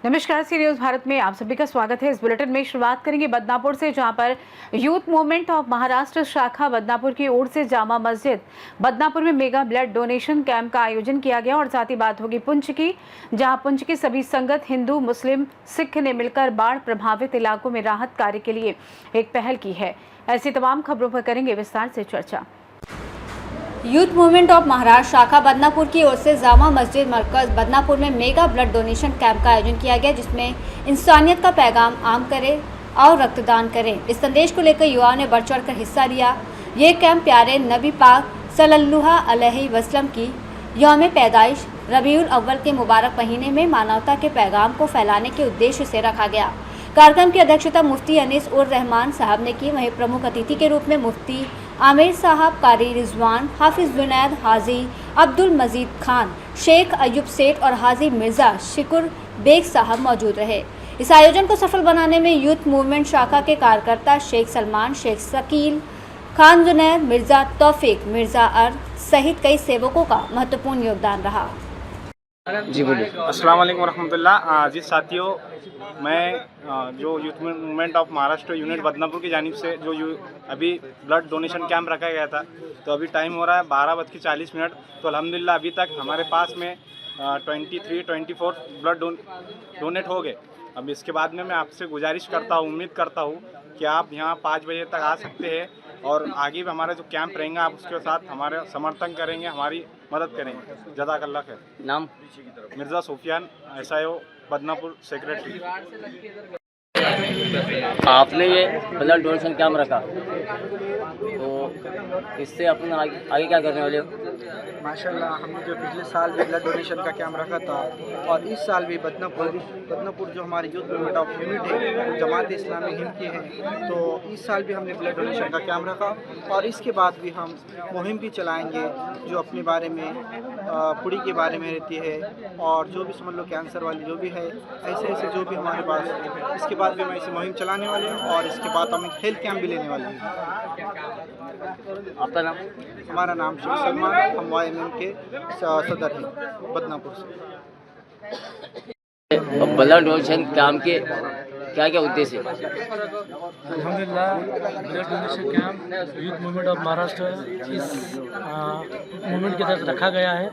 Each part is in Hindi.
नमस्कार, सी न्यूज भारत में आप सभी का स्वागत है। इस बुलेटिन में शुरुआत करेंगे बदनापुर से, जहां पर यूथ मूवमेंट ऑफ महाराष्ट्र शाखा बदनापुर की ओर से जामा मस्जिद बदनापुर में मेगा ब्लड डोनेशन कैंप का आयोजन किया गया। और साथ ही बात होगी पुंछ की, जहां पुंछ की सभी संगत हिंदू, मुस्लिम, सिख ने मिलकर बाढ़ प्रभावित इलाकों में राहत कार्य के लिए एक पहल की है। ऐसी तमाम खबरों पर करेंगे विस्तार से चर्चा। यूथ मूवमेंट ऑफ महाराष्ट्र शाखा बदनापुर की ओर से जामा मस्जिद मरकज बदनापुर में मेगा ब्लड डोनेशन कैंप का आयोजन किया गया, जिसमें इंसानियत का पैगाम आम करें और रक्तदान करें। इस संदेश को लेकर युवाओं ने बढ़ चढ़ कर हिस्सा लिया। ये कैंप प्यारे नबी पाक सल्लल्लाहु अलैहि वसल्लम की यौम पैदाइश रबीउल अव्वल के मुबारक महीने में मानवता के पैगाम को फैलाने के उद्देश्य से रखा गया। कार्यक्रम की अध्यक्षता मुफ्ती अनीस उर रहमान साहब ने की। वहीं प्रमुख अतिथि के रूप में मुफ्ती आमिर साहब, कारी रिजवान, हाफिज जुनैद, हाजी अब्दुल मजीद खान, शेख अयूब सेठ और हाजी मिर्ज़ा शिकुर बेग साहब मौजूद रहे। इस आयोजन को सफल बनाने में यूथ मूवमेंट शाखा के कार्यकर्ता शेख सलमान, शेख शकील खान, जुनैद, मिर्ज़ा तौफीक, मिर्ज़ा अर सहित कई सेवकों का महत्वपूर्ण योगदान रहा। जी बोलिए। अस्सलाम वालेकुम रहमतुल्लाह। जी साथियों, मैं जो youth movement of Maharashtra unit Badnapur की जानिब से जो अभी ब्लड डोनेशन कैंप रखा गया था, तो अभी टाइम हो रहा है 12:40। तो अल्हम्दुलिल्लाह अभी तक हमारे पास में 23-24 ब्लड डोनेट हो गए। अब इसके बाद में मैं आपसे गुजारिश करता हूँ, उम्मीद करता हूँ कि आप यहाँ 5 बजे तक आ सकते हैं और आगे भी हमारा जो कैंप रहेगा आप उसके साथ हमारे समर्थन करेंगे, हमारी मदद करेंगे। जज़ाकल्लाह खैर। नाम? Mirza Sufiyan, SIO Badnapur secretary. आपने ये ब्लड डोनेशन कैंप रखा, तो इससे अपन आगे क्या करने वाले हो? माशाल्लाह, हमने जो पिछले साल भी ब्लड डोनेशन का कैंप रखा था और इस साल भी बदनापुर जो हमारी यूथ मूवमेंट ऑफ यूनिट है, वो जमात इस्लामी हिंद की है, तो इस साल भी हमने ब्लड डोनेशन का कैंप रखा। और इसके बाद भी हम मुहिम भी चलाएंगे जो अपने बारे में पुड़ी के बारे में रहती है, और जो भी समझ लो कैंसर वाली जो भी है, ऐसे जो भी हमारे पास, इसके बाद भी हम ऐसी मुहिम चलाने वाले हैं। और इसके बाद हम एक हेल्थ कैंप भी लेने वाले हैं। आपका नाम? हमारा नाम शेख सलमान, हम YMM के सदर हैं बदनापुर से। ब्लड डोनेशन कैंप के क्या क्या उद्देश्य है? अल्हम्दुलिल्लाह, blood donation camp youth movement of Maharashtra इस मूवमेंट के तहत रखा गया है।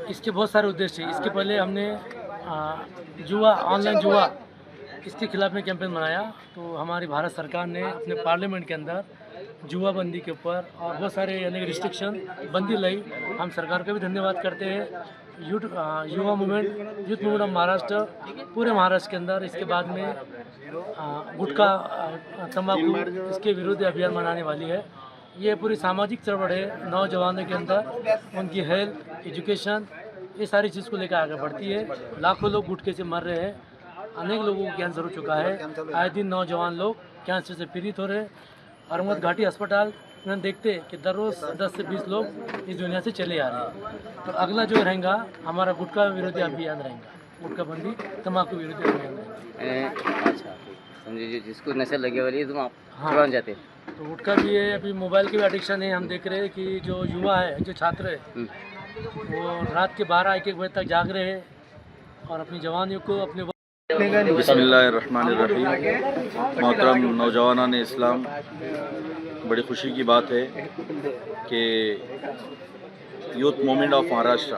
इसके बहुत सारे उद्देश्य हैं। इसके पहले हमने ऑनलाइन जुआ इसके खिलाफ में कैंपेन बनाया, तो हमारी भारत सरकार ने अपने पार्लियामेंट के अंदर जुआ बंदी के ऊपर और बहुत सारे यानी रिस्ट्रिक्शन बंदी लाई। हम सरकार का भी धन्यवाद करते हैं। यूथ मूवमेंट ऑफ महाराष्ट्र पूरे महाराष्ट्र के अंदर इसके बाद में गुटखा, तंबाकू, इसके विरुद्ध अभियान मनाने वाली है। ये पूरी सामाजिक चळवळ है। नौजवानों के अंदर उनकी हेल्थ, एजुकेशन, ये सारी चीज़ को लेकर आगे बढ़ती है। लाखों लोग गुटखे से मर रहे हैं, अनेक लोगों को कैंसर हो चुका है। आए दिन नौजवान लोग कैंसर से पीड़ित हो रहे हैं। अरमद घाटी अस्पताल में देखते हैं कि दर रोज़ 10 से 20 लोग इस दुनिया से चले आ रहे हैं। तो अगला जो रहेगा हमारा गुटखा विरोधी अभियान रहेगा, गुटखा बंदी, तम्बाकू विरोधी अभियान रहेगा। अच्छा, समझिए जिसको नशा लगे वाली है, तुम आप छुड़ाना चाहते हैं? तो गुटखा भी है, अभी मोबाइल के भी एडिक्शन है। हम देख रहे हैं कि जो युवा है, जो छात्र है, वो रात के 12-1 बजे तक जाग रहे हैं और अपनी जवानियों को अपने बिस्मिल्लाहिर्रहमानिर्रहीम। मोहतरम नौजवानान इस्लाम, बड़ी खुशी की बात है कि यूथ मूवमेंट ऑफ महाराष्ट्र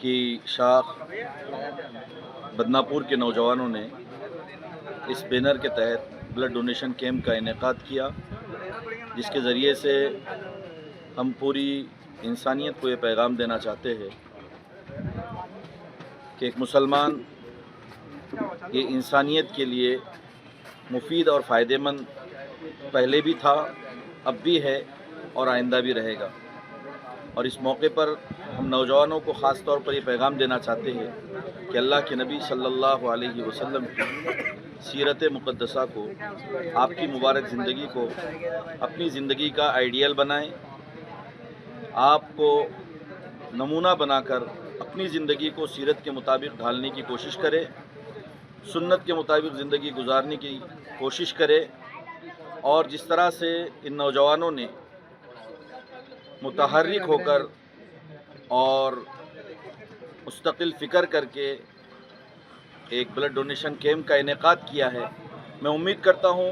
की शाख बदनापुर के नौजवानों ने इस बैनर के तहत ब्लड डोनेशन कैंप का इनेकाद किया, जिसके ज़रिए से हम पूरी इंसानियत को ये पैगाम देना चाहते हैं कि एक मुसलमान ये इंसानियत के लिए मुफीद और फ़ायदेमंद पहले भी था, अब भी है और आइंदा भी रहेगा। और इस मौके पर हम नौजवानों को ख़ास तौर पर ये पैगाम देना चाहते हैं कि अल्लाह के नबी सल्लल्लाहु अलैहि वसल्लम की सीरत मुक़द्दसा को, आपकी मुबारक ज़िंदगी को अपनी ज़िंदगी का आइडियल बनाएं। आपको नमूना बनाकर अपनी ज़िंदगी को सीरत के मुताबिक ढालने की कोशिश करें, सुन्नत के मुताबिक ज़िंदगी गुजारने की कोशिश करें। और जिस तरह से इन नौजवानों ने मुतहर्रिक होकर और मुस्तकिल फ़िक्र करके एक ब्लड डोनेशन कैंप का इनेकाद किया है। मैं उम्मीद करता हूँ।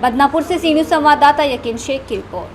बदनापुर से सी न्यूज़ संवाददाता यकीन शेख की रिपोर्ट।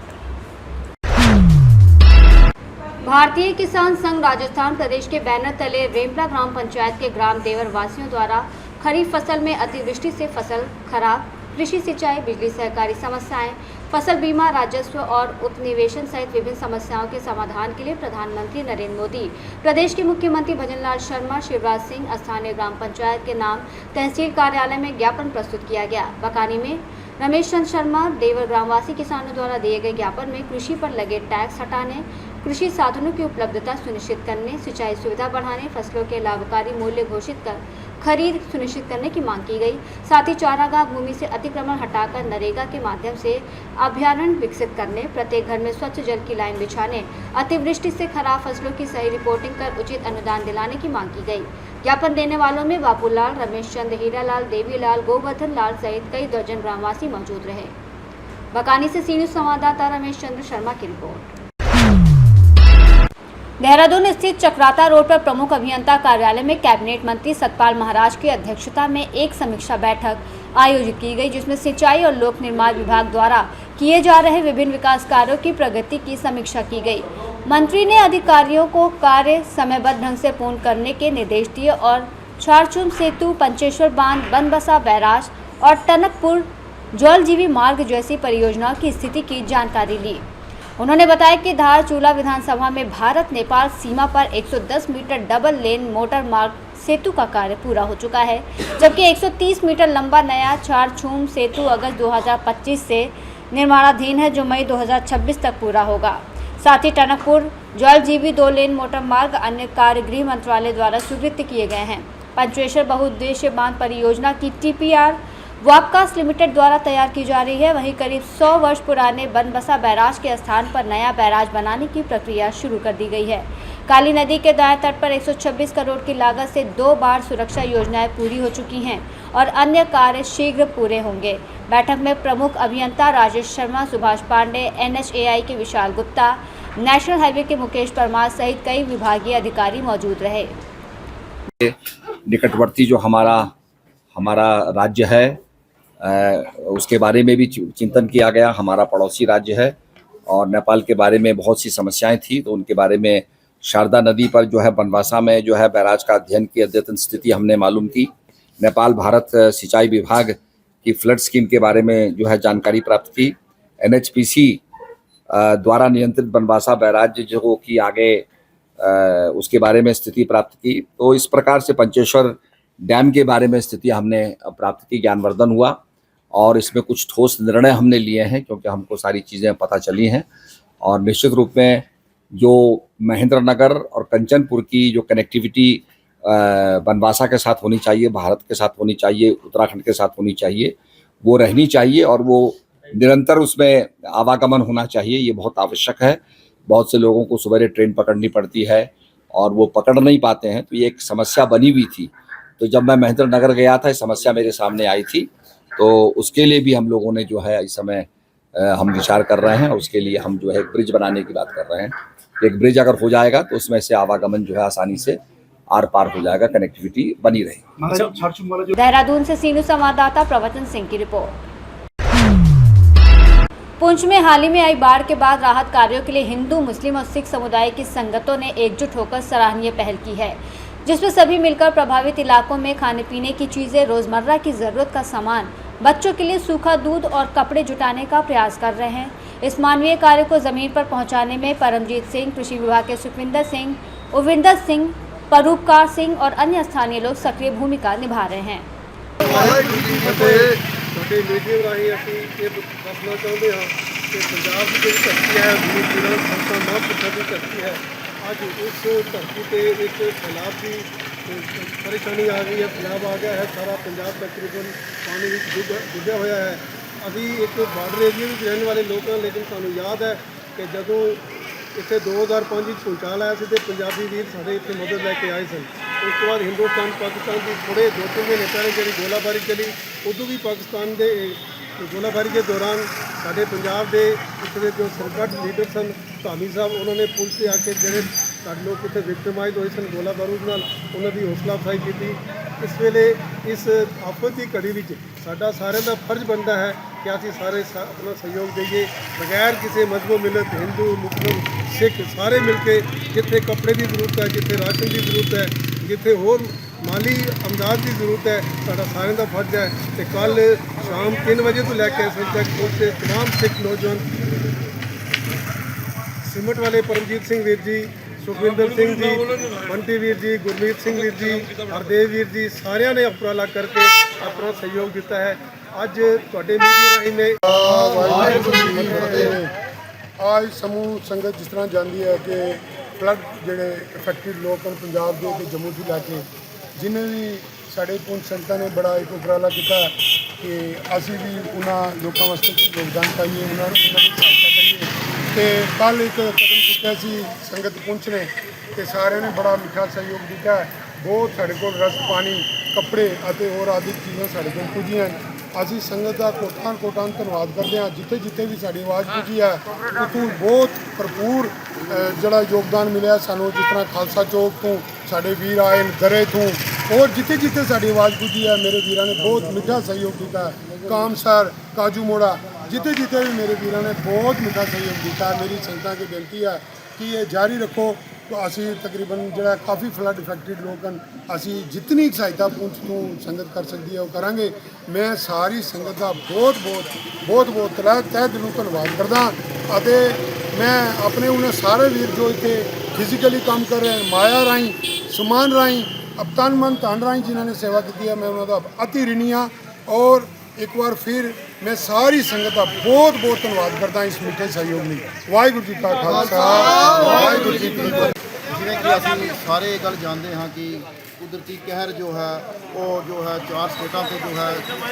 भारतीय किसान संघ राजस्थान प्रदेश के बैनर तले रेमला ग्राम पंचायत के ग्राम देवर वासियों द्वारा खरीफ फसल में अतिवृष्टि से फसल खराब, कृषि सिंचाई, बिजली सहकारी समस्याएं, फसल बीमा, राजस्व और उपनिवेशन सहित विभिन्न समस्याओं के समाधान के लिए प्रधानमंत्री नरेंद्र मोदी, प्रदेश के मुख्यमंत्री भजनलाल शर्मा, शिवराज सिंह स्थानीय ग्राम पंचायत के नाम तहसील कार्यालय में ज्ञापन प्रस्तुत किया गया। बकानी में रमेश चंद्र शर्मा देवर ग्रामवासी किसानों द्वारा दिए गए ज्ञापन में कृषि पर लगे टैक्स हटाने, कृषि साधनों की उपलब्धता सुनिश्चित करने, सिंचाई सुविधा बढ़ाने, फसलों के लाभकारी मूल्य घोषित कर खरीद सुनिश्चित करने की मांग की गई। साथ ही चारागाह भूमि से अतिक्रमण हटाकर नरेगा के माध्यम से अभयारण्य विकसित करने, प्रत्येक घर में स्वच्छ जल की लाइन बिछाने, अतिवृष्टि से खराब फसलों की सही रिपोर्टिंग कर उचित अनुदान दिलाने की मांग की गई। ज्ञापन देने वालों में बाबूलाल, रमेश चंद्र, हीरालाल, देवीलाल, गोवर्धन लाल सहित कई दर्जन ग्रामवासी मौजूद रहे। बकानी से सी न्यूज़ संवाददाता रमेश चंद्र शर्मा की रिपोर्ट। देहरादून स्थित चक्राता रोड पर प्रमुख अभियंता कार्यालय में कैबिनेट मंत्री सतपाल महाराज की अध्यक्षता में एक समीक्षा बैठक आयोजित की गई, जिसमें सिंचाई और लोक निर्माण विभाग द्वारा किए जा रहे विभिन्न विकास कार्यों की प्रगति की समीक्षा की गई। मंत्री ने अधिकारियों को कार्य समयबद्ध ढंग से पूर्ण करने के निर्देश दिए और छारचूम सेतु, पंचेश्वर बांध, बनबसा बैराज और टनकपुर जलजीवी मार्ग जैसी परियोजनाओं की स्थिति की जानकारी ली। उन्होंने बताया कि धारचूला विधानसभा में भारत नेपाल सीमा पर 110 मीटर डबल लेन मोटर मार्ग सेतु का कार्य पूरा हो चुका है, जबकि 130 मीटर लंबा नया छारचूम सेतु अगस्त 2025 से निर्माणाधीन है, जो मई 2026 तक पूरा होगा। साथ ही टनकपुर जलजीवी 2 लेन मोटर मार्ग अन्य कार्य गृह मंत्रालय द्वारा स्वीकृत किए गए हैं। पंचेश्वर बहुउद्देश्य बांध परियोजना की TPR वापकास लिमिटेड द्वारा तैयार की जा रही है। वहीं करीब 100 वर्ष पुराने बनबसा बैराज के स्थान पर नया बैराज बनाने की प्रक्रिया शुरू कर दी गई है। काली नदी के दाएं तट पर 126 करोड़ की लागत से 2 बार सुरक्षा योजनाएं पूरी हो चुकी हैं और अन्य कार्य शीघ्र पूरे होंगे। बैठक में प्रमुख अभियंता राजेश शर्मा, सुभाष पांडे, NHAI के विशाल गुप्ता, नेशनल हाईवे के मुकेश परमार सहित कई विभागीय अधिकारी मौजूद रहे। निकटवर्ती जो हमारा राज्य है उसके बारे में भी चिंतन किया गया। हमारा पड़ोसी राज्य है और नेपाल के बारे में बहुत सी समस्याएं थी, तो उनके बारे में शारदा नदी पर जो है बनवासा में जो है बैराज का अध्ययन की अद्यतन स्थिति हमने मालूम की। नेपाल भारत सिंचाई विभाग की फ्लड स्कीम के बारे में जो है जानकारी प्राप्त की। NHPC द्वारा नियंत्रित बनवासा बैराज जो कि आगे उसके बारे में स्थिति प्राप्त की। तो इस प्रकार से पंचेश्वर डैम के बारे में स्थिति हमने प्राप्त की, ज्ञानवर्धन हुआ और इसमें कुछ ठोस निर्णय हमने लिए हैं, क्योंकि हमको सारी चीज़ें पता चली हैं। और निश्चित रूप में जो महेंद्र नगर और कंचनपुर की जो कनेक्टिविटी बनवासा के साथ होनी चाहिए, भारत के साथ होनी चाहिए, उत्तराखंड के साथ होनी चाहिए, वो रहनी चाहिए और वो निरंतर उसमें आवागमन होना चाहिए। ये बहुत आवश्यक है। बहुत से लोगों को सवेरे ट्रेन पकड़नी पड़ती है और वो पकड़ नहीं पाते हैं, तो ये एक समस्या बनी हुई थी। तो जब मैं महेंद्र नगर गया था, समस्या मेरे सामने आई थी, तो उसके लिए भी हम लोगों ने जो है इस समय हम विचार कर रहे हैं। उसके लिए हम जो है एक ब्रिज बनाने की बात कर रहे हैं। एक ब्रिज अगर हो जाएगा तो उसमें से आवागमन जो है आसानी से आर पार हो जाएगा, कनेक्टिविटी बनी रहेगी। देहरादून से सी न्यूज़ संवाददाता प्रवचन सिंह की रिपोर्ट। पुंछ में हाल ही में आई बाढ़ के बाद राहत कार्यों के लिए हिंदू, मुस्लिम और सिख समुदाय की संगतों ने एकजुट होकर सराहनीय पहल की है, जिसमें सभी मिलकर प्रभावित इलाकों में खाने पीने की चीजें, रोजमर्रा की जरूरत का सामान, बच्चों के लिए सूखा दूध और कपड़े जुटाने का प्रयास कर रहे हैं। इस मानवीय कार्य को जमीन पर पहुंचाने में परमजीत सिंह, कृषि विभाग के सुखविंदर सिंह, उविंदर सिंह, परूपकार सिंह और अन्य स्थानीय लोग सक्रिय भूमिका निभा रहे हैं। आज उस धरती पे एक सैलाब की परेशानी आ गई है, पंजाब आ गया है, सारा पंजाब तकरीबन पानी डुबा हुआ है। अभी एक बार्डर एरिया में रहने वाले लोग हैं, लेकिन सानू याद है कि जदों इतने 2005 भूचाल आया तो पंजाबी वीर साढ़े इतने मदद लैके आए सन। उस बाद हिंदुस्तान पाकिस्तान की थोड़े 2-3 महीने पहले जी गोलाबारी चली, उदों भी पाकिस्तान के गोलाबारी के दौरान साढ़े पंजाब के इतने जो सरकट लीडर सन धामी साहब, उन्होंने पुलिस से आके जो ਸਾਡੇ ਲੋਕ ਇੱਥੇ ਵਿਕਟਮਾਈਜ਼ ਹੋਏ ਸਨ ਗੋਲਾ ਬਾਰੂਦ ਨਾਲ, ਉਹਨਾਂ ਦੀ ਹੌਸਲਾ ਅਫਜ਼ਾਈ ਕੀਤੀ। ਇਸ ਵੇਲੇ ਇਸ ਆਫਤ ਦੀ ਘੜੀ ਵਿੱਚ ਸਾਡਾ ਸਾਰਿਆਂ ਦਾ ਫਰਜ਼ ਬਣਦਾ ਹੈ ਕਿ ਅਸੀਂ ਸਾਰੇ ਆਪਣਾ ਸਹਿਯੋਗ ਦੇਈਏ, ਬਗੈਰ ਕਿਸੇ ਮਜ਼ਹਬ ਮਿਲਤ, ਹਿੰਦੂ ਮੁਸਲਿਮ ਸਿੱਖ ਸਾਰੇ ਮਿਲ ਕੇ, ਜਿੱਥੇ ਕੱਪੜੇ ਦੀ ਜ਼ਰੂਰਤ ਹੈ, ਜਿੱਥੇ ਰਾਸ਼ਨ ਦੀ ਜ਼ਰੂਰਤ ਹੈ, ਜਿੱਥੇ ਹੋਰ ਮਾਲੀ ਅਮਦਾਦ ਦੀ ਜ਼ਰੂਰਤ ਹੈ, ਸਾਡਾ ਸਾਰਿਆਂ ਦਾ ਫਰਜ਼ ਹੈ। ਤੇ ਕੱਲ ਸ਼ਾਮ 3 ਵਜੇ ਤੋਂ ਲੈ ਕੇ ਇਸ ਵਜੇ ਤੱਕ ਪਹੁੰਚੇ तमाम ਸਿੱਖ ਨੌਜਵਾਨ, ਸਿਮਟ ਵਾਲੇ ਪਰਮਜੀਤ ਸਿੰਘ ਵੀਰ ਜੀ, ਸੁਖਵਿੰਦਰ ਸਿੰਘ ਜੀ, ਬੰਟੀ ਵੀਰ ਜੀ, ਗੁਰਮੀਤ ਸਿੰਘ ਵੀਰ ਜੀ, ਹਰਦੇਵ ਵੀਰ ਜੀ, ਸਾਰਿਆਂ ਨੇ ਉਪਰਾਲਾ ਕਰਕੇ ਆਪਣਾ ਸਹਿਯੋਗ ਦਿੱਤਾ ਹੈ। ਅੱਜ ਤੁਹਾਡੇ ਮੀਡੀਆ ਰਾਹੀਂ ਮੈਂ आज समूह संगत जिस तरह जाती है कि फ्लड जोड़े इफेक्टिड लोग हैं पंजाब के जम्मू से लैके जिन्हें भी साढ़े पुंछ संगत ने बड़ा एक उपराला किया कि असी भी उन्होंने लोगों वास्ते योगदान पाइए, उन्होंने सहायता करिए। तो कल एक कदम चुकया सी संगत पुंछ ने तो सारे ने बड़ा मीठा सहयोग दिता है। बहुत साढ़े को रस पानी कपड़े और आदि चीज़ें साढ़े को पुजियां। ਅਸੀਂ ਸੰਗਤ ਦਾ ਕੋਟਾਂ ਧੰਨਵਾਦ ਕਰਦੇ ਹਾਂ। ਜਿੱਥੇ ਜਿੱਥੇ ਵੀ ਸਾਡੀ ਆਵਾਜ਼ ਪੁੱਜੀ ਹੈ ਉਤੋਂ ਬਹੁਤ ਭਰਪੂਰ ਜਿਹੜਾ ਯੋਗਦਾਨ ਮਿਲਿਆ ਸਾਨੂੰ, ਜਿਸ ਤਰ੍ਹਾਂ ਖਾਲਸਾ ਚੌਕ ਤੋਂ ਸਾਡੇ ਵੀਰ ਆਏ ਦਰੇ ਤੋਂ, ਔਰ ਜਿੱਥੇ ਜਿੱਥੇ ਸਾਡੀ ਆਵਾਜ਼ ਪੁੱਜੀ ਹੈ ਮੇਰੇ ਵੀਰਾਂ ਨੇ ਬਹੁਤ ਮਿੱਠਾ ਸਹਿਯੋਗ ਦਿੱਤਾ। ਕਾਮਸਰ, ਕਾਜੂ ਮੋੜਾ, ਜਿੱਥੇ ਜਿੱਥੇ ਵੀ ਮੇਰੇ ਵੀਰਾਂ ਨੇ ਬਹੁਤ ਮਿੱਠਾ ਸਹਿਯੋਗ ਦਿੱਤਾ। ਮੇਰੀ ਸੰਗਤਾਂ की ਬੇਨਤੀ ਹੈ ਕਿ ਇਹ ਜਾਰੀ ਰੱਖੋ। ਅਸੀਂ ਤਕਰੀਬਨ ਜਿਹੜਾ ਕਾਫੀ ਫਲੱਡ ਇਫੈਕਟਡ ਲੋਕ ਹਨ, ਅਸੀਂ ਜਿੰਨੀ ਸਹਾਇਤਾ ਪੁੰਛ ਤੋਂ ਸੰਗਤ ਕਰ ਸਕਦੀ ਹੈ ਉਹ ਕਰਾਂਗੇ। ਮੈਂ ਸਾਰੀ ਸੰਗਤ ਦਾ ਬਹੁਤ ਤਹਿ ਦਿਲੋਂ ਧੰਨਵਾਦ ਕਰਦਾ ਅਤੇ ਮੈਂ ਆਪਣੇ ਉਹਨਾਂ ਸਾਰੇ ਵੀਰ ਜੋ ਇੱਥੇ ਫਿਜ਼ੀਕਲੀ ਕੰਮ ਕਰ ਰਹੇ ਹਨ, ਮਾਇਆ ਰਾਹੀਂ, ਸਮਾਨ ਰਾਹੀਂ, ਤਨ ਮਨ ਧਨ ਰਾਹੀਂ ਜਿਨ੍ਹਾਂ ਨੇ ਸੇਵਾ ਕੀਤੀ ਹੈ, ਮੈਂ ਉਹਨਾਂ ਦਾ ਅਤੀ ਰਿਣੀ ਹਾਂ। ਔਰ ਇੱਕ ਵਾਰ ਫਿਰ मैं सारी संगत का बहुत धन्यवाद करता इस मीठे सहयोग ਲਈ। वाहिगुरू जी का खालसा, वाहिगुरू जी की फतेह। ਜਿਵੇਂ ਕਿ ਅਸੀਂ ਸਾਰੇ ਇਹ ਗੱਲ ਜਾਣਦੇ ਹਾਂ ਕਿ ਕੁਦਰਤੀ ਕਹਿਰ ਜੋ ਹੈ ਉਹ ਜੋ ਹੈ 4 ਸਟੇਟਾਂ ਤੇ ਜੋ ਹੈ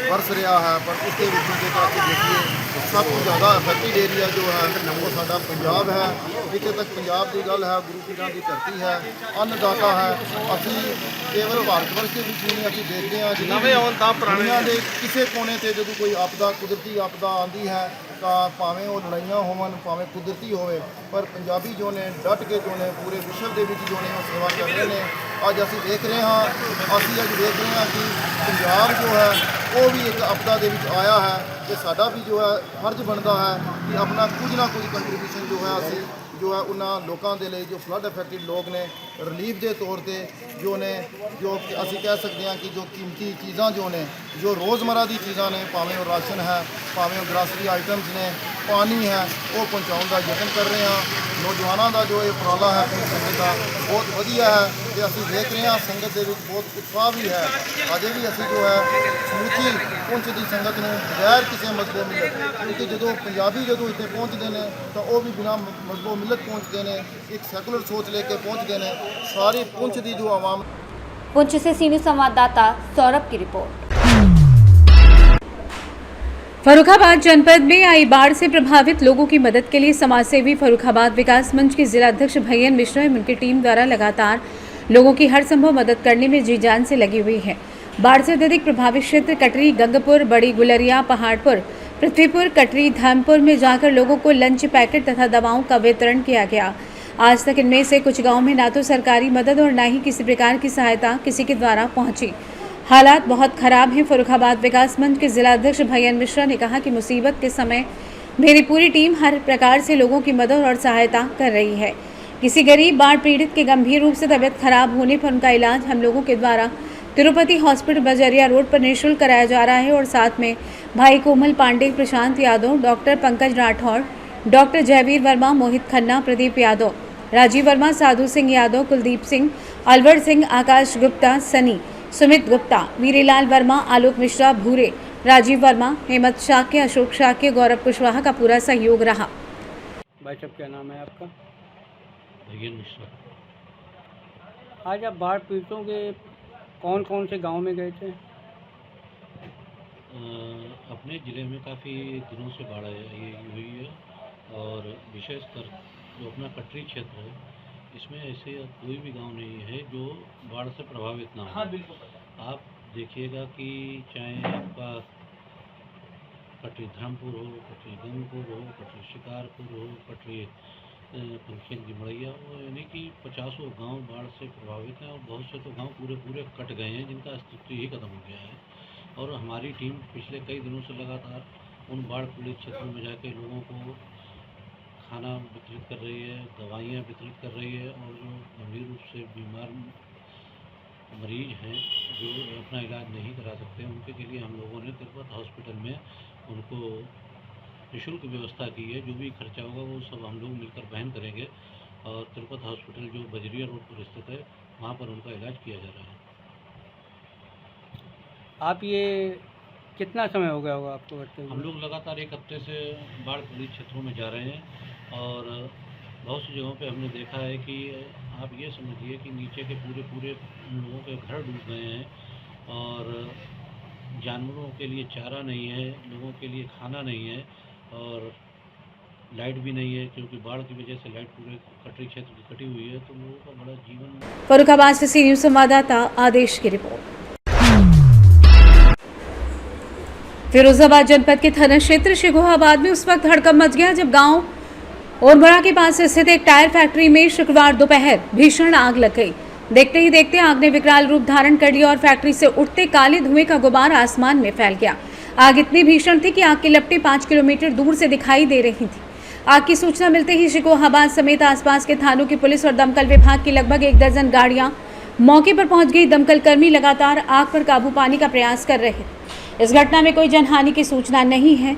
ਵਰਸ ਰਿਹਾ ਹੈ, ਪਰ ਉਸ ਦੇ ਵਿੱਚ ਜੇਕਰ ਅਸੀਂ ਦੇਖੀਏ ਸਭ ਤੋਂ ਜ਼ਿਆਦਾ ਅਫੈਕਟਡ ਏਰੀਆ ਜੋ ਹੈ ਉਹ ਸਾਡਾ ਪੰਜਾਬ ਹੈ। ਜਿੱਥੇ ਤੱਕ ਪੰਜਾਬ ਦੀ ਗੱਲ ਹੈ, ਗੁਰੂ ਪੀਰਾਂ ਦੀ ਧਰਤੀ ਹੈ, ਅੰਨਦਾਤਾ ਹੈ। ਅਸੀਂ ਕੇਵਲ ਭਾਰਤ ਵਰਸ਼ ਦੇ ਵਿੱਚ ਨਹੀਂ, ਅਸੀਂ ਦੇਖਦੇ ਹਾਂ ਦੁਨੀਆ ਦੇ ਕਿਸੇ ਕੋਨੇ ਤੇ ਜਦੋਂ ਕੋਈ ਆਪਦਾ, ਕੁਦਰਤੀ ਆਪਦਾ ਆਉਂਦੀ ਹੈ ਤਾਂ ਭਾਵੇਂ ਉਹ ਲੜਾਈਆਂ ਹੋਵਣ, ਭਾਵੇਂ ਕੁਦਰਤੀ ਹੋਵੇ, ਪਰ ਪੰਜਾਬੀ ਜੋ ਨੇ ਡਟ ਕੇ ਜੋ ਨੇ ਪੂਰੇ ਵਿਸ਼ਵ ਦੇ ਵਿੱਚ ਜੋ ਨੇ ਉਹ ਸੇਵਾ ਕਰ ਰਹੇ ਨੇ। ਅੱਜ ਅਸੀਂ ਦੇਖ ਰਹੇ ਹਾਂ ਕਿ ਪੰਜਾਬ ਜੋ ਹੈ ਉਹ ਵੀ ਇੱਕ ਆਪਦਾ ਦੇ ਵਿੱਚ ਆਇਆ ਹੈ ਤੇ ਸਾਡਾ ਵੀ ਜੋ ਹੈ ਫਰਜ਼ ਬਣਦਾ ਹੈ ਕਿ ਆਪਣਾ ਕੁਝ ਨਾ ਕੁਝ ਕੰਟਰੀਬਿਊਸ਼ਨ ਜੋ ਹੈ ਅਸੀਂ ਜੋ ਹੈ ਉਹਨਾਂ ਲੋਕਾਂ ਦੇ ਲਈ ਜੋ ਫਲੱਡ ਇਫੈਕਟਡ ਲੋਕ ਨੇ ਰਿਲੀਫ ਦੇ ਤੌਰ ਤੇ ਜੋ ਅਸੀਂ ਕਹਿ ਸਕਦੇ ਹਾਂ ਕਿ ਜੋ ਕੀਮਤੀ ਚੀਜ਼ਾਂ ਜੋ ਨੇ, ਜੋ ਰੋਜ਼ਮਰਾ ਦੀ ਚੀਜ਼ਾਂ ਨੇ, ਭਾਵੇਂ ਉਹ ਰਾਸ਼ਨ ਹੈ, ਭਾਵੇਂ ਉਹ ਗ੍ਰਾਸਰੀ ਆਈਟਮਸ ਨੇ, ਪਾਣੀ ਹੈ, ਉਹ ਪਹੁੰਚਾਉਣ ਦਾ ਯਤਨ ਕਰ ਰਹੇ ਹਾਂ। ਨੌਜਵਾਨਾਂ ਦਾ ਜੋ ਇਹ ਉਪਰਾਲਾ ਹੈ ਆਪਣੀ ਸੰਗਤ ਦਾ ਬਹੁਤ ਵਧੀਆ ਹੈ ਤੇ ਅਸੀਂ ਦੇਖ ਰਹੇ ਹਾਂ ਸੰਗਤ ਦੇ ਵਿੱਚ ਬਹੁਤ ਉਤਸ਼ਾਹ ਵੀ ਹੈ। ਅਜੇ ਵੀ ਅਸੀਂ ਜੋ ਹੈ ਸਮੁੱਚੀ ਪੁੰਛ ਦੀ ਸੰਗਤ ਨੂੰ ਬਗੈਰ ਕਿਸੇ ਮਜ਼ਹਬ ਮਿਲਤ, ਕਿਉਂਕਿ ਜਦੋਂ ਪੰਜਾਬੀ ਇੱਥੇ ਪਹੁੰਚਦੇ ਨੇ ਤਾਂ ਉਹ ਵੀ ਬਿਨਾਂ ਮਜ਼ਹਬ ਮਿਲਤ ਪਹੁੰਚਦੇ ਨੇ, ਇੱਕ ਸੈਕੂਲਰ ਸੋਚ ਲੈ ਕੇ ਪਹੁੰਚਦੇ ਨੇ। ਸਾਰੀ ਪੁੰਛ ਦੀ ਜੋ ਆਵਾਮ। पुंछ से सीनियर संवाददाता सौरभ की रिपोर्ट। फर्रुखाबाद जनपद में आई बाढ़ से प्रभावित लोगों की मदद के लिए समाजसेवी फर्रुखाबाद विकास मंच के जिला अध्यक्ष भैयन मिश्रा एवं उनकी टीम द्वारा लगातार लोगों की हर संभव मदद करने में जी जान से लगी हुई है। बाढ़ से अत्यधिक प्रभावित क्षेत्र कटरी, गंगपुर, बड़ी गुलरिया, पहाड़पुर, पृथ्वीपुर, कटरी, धामपुर में जाकर लोगों को लंच पैकेट तथा दवाओं का वितरण किया गया। आज तक इनमें से कुछ गांवों में ना तो सरकारी मदद और ना ही किसी प्रकार की सहायता किसी के द्वारा पहुंची। हालात बहुत खराब हैं। फर्रुखाबाद विकास मंच के जिला अध्यक्ष भैयन मिश्रा ने कहा कि मुसीबत के समय मेरी पूरी टीम हर प्रकार से लोगों की मदद और सहायता कर रही है। किसी गरीब बाढ़ पीड़ित के गंभीर रूप से तबियत खराब होने पर उनका इलाज हम लोगों के द्वारा तिरुपति हॉस्पिटल बजरिया रोड पर निःशुल्क कराया जा रहा है। और साथ में भाई कोमल पांडे, प्रशांत यादव, डॉक्टर पंकज राठौड़, डॉक्टर जयवीर वर्मा, मोहित खन्ना, प्रदीप यादव, राजीव वर्मा, साधु सिंह यादव, कुलदीप सिंह, अलवर सिंह, आकाश गुप्ता, सनी, सुमित गुप्ता, वीरेलाल वर्मा, आलोक मिश्रा, भूरे, राजीव वर्मा, हेमंत शाक्य, अशोक शाक्य, गौरव कुशवाहा का पूरा सहयोग रहा। भाई साहब क्या नाम है आपका? भैयन मिश्रा। आज आप बाढ़ पीड़ितों के कौन कौन से गांव में गए थे? अपने ज़िले में काफ़ी दिनों से बाढ़ आई हुई है और विशेषकर जो अपना कटरी क्षेत्र है इसमें ऐसे कोई भी गांव नहीं है जो बाढ़ से प्रभावित ना हो। हाँ बिल्कुल। आप देखिएगा कि चाहे आपका कटरी धामपुर हो, कटरी गंगपुर हो, कटरी शिकारपुर हो, कटरी पंचेल की मड़ैया, वो यानी कि 50 गांव बाढ़ से प्रभावित हैं और बहुत से तो गांव पूरे कट गए हैं, जिनका अस्तित्व ही खत्म हो गया है। और हमारी टीम पिछले कई दिनों से लगातार उन बाढ़ पीड़ित क्षेत्रों में जाकर लोगों को खाना वितरित कर रही है, दवाइयाँ वितरित कर रही है, और जो गंभीर रूप से बीमार मरीज हैं जो अपना इलाज नहीं करा सकते, उनके लिए हम लोगों ने तिरुपत हॉस्पिटल में उनको निःशुल्क व्यवस्था की है। जो भी खर्चा होगा वो सब हम लोग मिलकर वहन करेंगे, और तिरुपत हॉस्पिटल जो बजरिया रोड पर स्थित है वहाँ पर उनका इलाज किया जा रहा है। आप ये कितना समय हो गया होगा आपको करते हुए? हम लोग लगातार एक हफ्ते से बाढ़ पीड़ित क्षेत्रों में जा रहे हैं, और बहुत सी जगहों पे हमने देखा है कि आप ये समझिए कि नीचे के पूरे लोगों के घर डूब गए हैं, और जानवरों के लिए चारा नहीं है, लोगों के लिए खाना नहीं है, और लाइट भी नहीं है, क्योंकि बाढ़ की वजह से लाइट पूरे कटरी क्षेत्र की कटी हुई है। तो लोगों का बड़ा जीवन। फर्रुखाबाद से सी न्यूज़ संवाददाता आदेश की रिपोर्ट। फिरोजाबाद जनपद के थाना क्षेत्र शिकोहाबाद में उस वक्त हड़कंप मच गया जब गांव ओरमड़ा के पास स्थित एक टायर फैक्ट्री में शुक्रवार दोपहर भीषण आग लग गई। देखते ही देखते आग ने विकराल रूप धारण कर लिया और फैक्ट्री से उठते काले धुएं का गुबार आसमान में फैल गया। आग इतनी भीषण थी कि आग की लपटें 5 किलोमीटर दूर से दिखाई दे रही थी। आग की सूचना मिलते ही शिकोहाबाद समेत आसपास के थानों की पुलिस और दमकल विभाग की लगभग 1 दर्जन गाड़ियां मौके पर पहुंच गई। दमकल कर्मी लगातार आग पर काबू पाने का प्रयास कर रहे हैं। इस घटना में कोई जनहानि की सूचना नहीं है।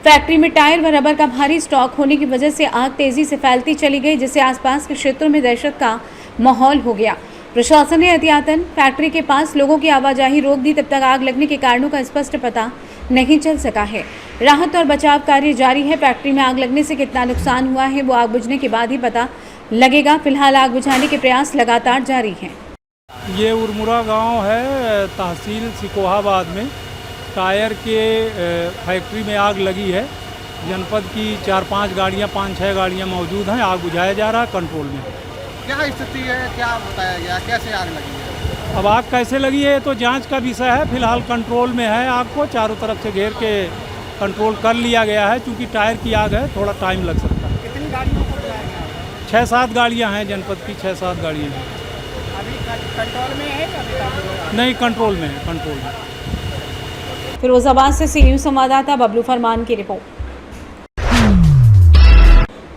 फैक्ट्री में टायर व रबर का भारी स्टॉक होने की वजह से आग तेजी से फैलती चली गई, जिससे आसपास के क्षेत्रों में दहशत का माहौल हो गया। प्रशासन ने एहतियातन फैक्ट्री के पास लोगों की आवाजाही रोक दी। तब तक आग लगने के कारणों का स्पष्ट पता नहीं चल सका है। राहत और बचाव कार्य जारी है। फैक्ट्री में आग लगने से कितना नुकसान हुआ है वो आग बुझने के बाद ही पता लगेगा। फिलहाल आग बुझाने के प्रयास लगातार जारी हैं। ये उरमुरा गांव है, तहसील शिकोहाबाद में। टायर के फैक्ट्री में आग लगी है। जनपद की 4-5 गाड़ियाँ 5-6 गाड़ियाँ मौजूद हैं। आग बुझाया जा रहा है, कंट्रोल में। क्या स्थिति है, क्या बताया गया, कैसे आग लगी है? अब आग कैसे लगी है तो जांच का विषय है। फिलहाल कंट्रोल में है। आग को चारों तरफ से घेर के कंट्रोल कर लिया गया है। चूँकि टायर की आग है, थोड़ा टाइम लग सकता है। कितनी गाड़ियों को बुलाया गया? 6-7 गाड़ियाँ हैं, जनपद की 6-7 गाड़ियाँ हैं। अभी कंट्रोल में है या नहीं, कंट्रोल में है, कंट्रोल में। फिरोजाबाद से सी न्यूज़ संवाददाता बबलू फरमान की रिपोर्ट।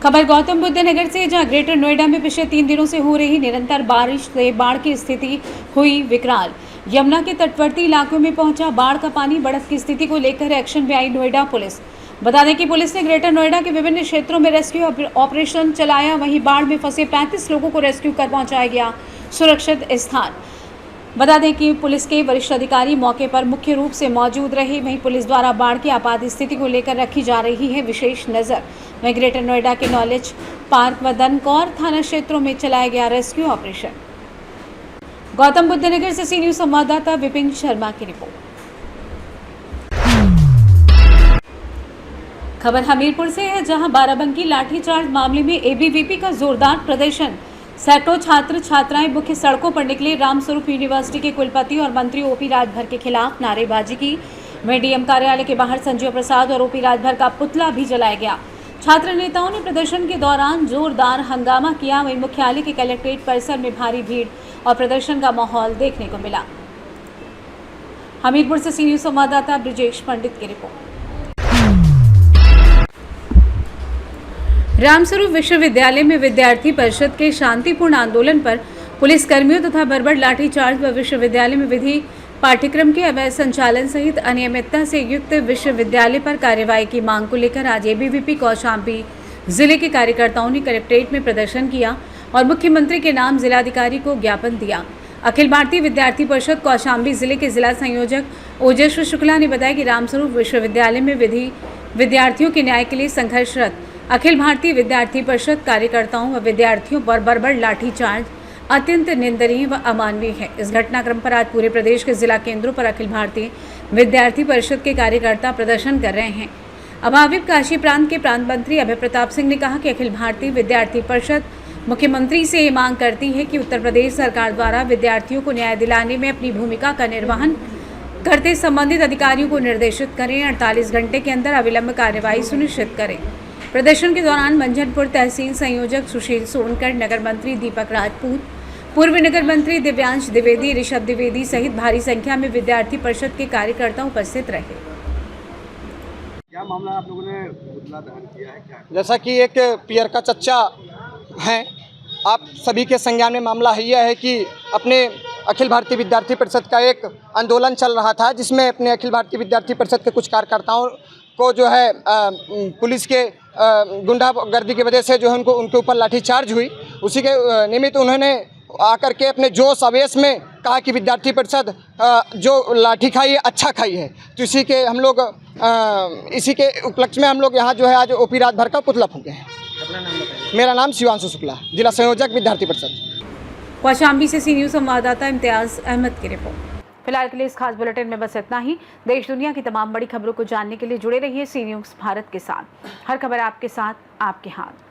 खबर गौतम बुद्ध नगर से, जहां ग्रेटर नोएडा में पिछले 3 दिनों से हो रही निरंतर बारिश से बाढ़ की स्थिति हुई विकराल। यमुना के तटवर्ती इलाकों में पहुंचा बाढ़ का पानी। बढ़त की स्थिति को लेकर एक्शन में आई नोएडा पुलिस। बता दें कि पुलिस ने ग्रेटर नोएडा के विभिन्न क्षेत्रों में रेस्क्यू ऑपरेशन चलाया। वहीं बाढ़ में फंसे 35 लोगों को रेस्क्यू कर पहुंचाया गया सुरक्षित स्थान। बता दें कि पुलिस के वरिष्ठ अधिकारी मौके पर मुख्य रूप से मौजूद रहे। वहीं पुलिस द्वारा बाढ़ की आपात स्थिति को लेकर रखी जा रही है विशेष नज़र। वहीं ग्रेटर नोएडा के नॉलेज पार्क व दनकौर थाना क्षेत्रों में चलाया गया रेस्क्यू ऑपरेशन। गौतम बुद्ध नगर से सी न्यूज़ संवाददाता विपिन शर्मा की रिपोर्ट। खबर हमीरपुर से है, जहां बाराबंकी लाठीचार्ज मामले में एबीवीपी का जोरदार प्रदर्शन। सैकड़ों छात्र छात्राएं मुख्य सड़कों पर निकले। रामस्वरूप यूनिवर्सिटी के कुलपति और मंत्री ओपी राजभर के खिलाफ नारेबाजी की। वहीं डीएम कार्यालय के बाहर संजीव प्रसाद और ओपी राजभर का पुतला भी जलाया गया। छात्र नेताओं ने प्रदर्शन के दौरान जोरदार हंगामा किया। वहीं मुख्यालय के कलेक्ट्रेट परिसर में भारी भीड़ और प्रदर्शन का माहौल देखने को मिला। हमीरपुर से सी न्यूज़ संवाददाता ब्रिजेश पंडित की रिपोर्ट। रामस्वरूप विश्वविद्यालय में विद्यार्थी परिषद के शांतिपूर्ण आंदोलन पर पुलिसकर्मियों तथा बर्बर लाठीचार्ज व विश्वविद्यालय में विधि पाठ्यक्रम के अवैध संचालन सहित अनियमितता से युक्त विश्वविद्यालय पर कार्रवाई की मांग को लेकर आज एबीवीपी कौशाम्बी जिले के कार्यकर्ताओं ने कलेक्ट्रेट में प्रदर्शन किया और मुख्यमंत्री के नाम जिलाधिकारी को ज्ञापन दिया। अखिल भारतीय विद्यार्थी परिषद कौशाम्बी जिले के जिला संयोजक ओजस्वी शुक्ला ने बताया कि रामस्वरूप विश्वविद्यालय में विद्यार्थियों के न्याय के लिए संघर्षरत अखिल भारतीय विद्यार्थी परिषद कार्यकर्ताओं व विद्यार्थियों पर बर्बर लाठीचार्ज अत्यंत निंदनीय व अमानवीय है। इस घटनाक्रम पर आज पूरे प्रदेश के जिला केंद्रों पर अखिल भारतीय विद्यार्थी परिषद के कार्यकर्ता प्रदर्शन कर रहे हैं। अभावित काशी प्रांत के प्रांत मंत्री अभय प्रताप सिंह ने कहा कि अखिल भारतीय विद्यार्थी परिषद मुख्यमंत्री से ये मांग करती है कि उत्तर प्रदेश सरकार द्वारा विद्यार्थियों को न्याय दिलाने में अपनी भूमिका का निर्वहन करते संबंधित अधिकारियों को निर्देशित करें। 48 घंटे के अंदर अविलंब कार्रवाई सुनिश्चित करें। प्रदर्शन के दौरान मंझनपुर तहसील संयोजक सुशील सोनकर, नगर मंत्री दीपक राजपूत, पूर्व नगर मंत्री दिव्यांश द्विवेदी, ऋषभ द्विवेदी सहित भारी संख्या में विद्यार्थी परिषद के कार्यकर्ता उपस्थित रहे। क्या मामला आप लोगों ने पुतला दहन किया है? क्या जैसा कि एक पियर का चच्चा हैं, आप सभी के संज्ञान में मामला यह है कि अपने अखिल भारतीय विद्यार्थी परिषद का एक आंदोलन चल रहा था, जिसमें अपने अखिल भारतीय विद्यार्थी परिषद के कुछ कार्यकर्ताओं को जो है पुलिस के गुंडागर्दी की वजह से जो है उनके ऊपर लाठीचार्ज हुई। उसी के निमित्त उन्होंने आकर के अपने जोश आवेश में कहा कि विद्यार्थी परिषद जो लाठी खाई है अच्छा खाई है। तो इसी के उपलक्ष्य में हम लोग यहाँ जो है आज ओपी राजभर का पुतला फूंके हैं। मेरा नाम शिवांशु शुक्ला, जिला संयोजक विद्यार्थी परिषद। कौशाम्बी से सी न्यूज़ संवाददाता इम्तियाज अहमद की रिपोर्ट। फिलहाल के लिए इस खास बुलेटिन में बस इतना ही। देश दुनिया की तमाम बड़ी खबरों को जानने के लिए जुड़े रहिए सी न्यूज़ भारत के साथ। हर खबर आपके साथ, आपके हाथ।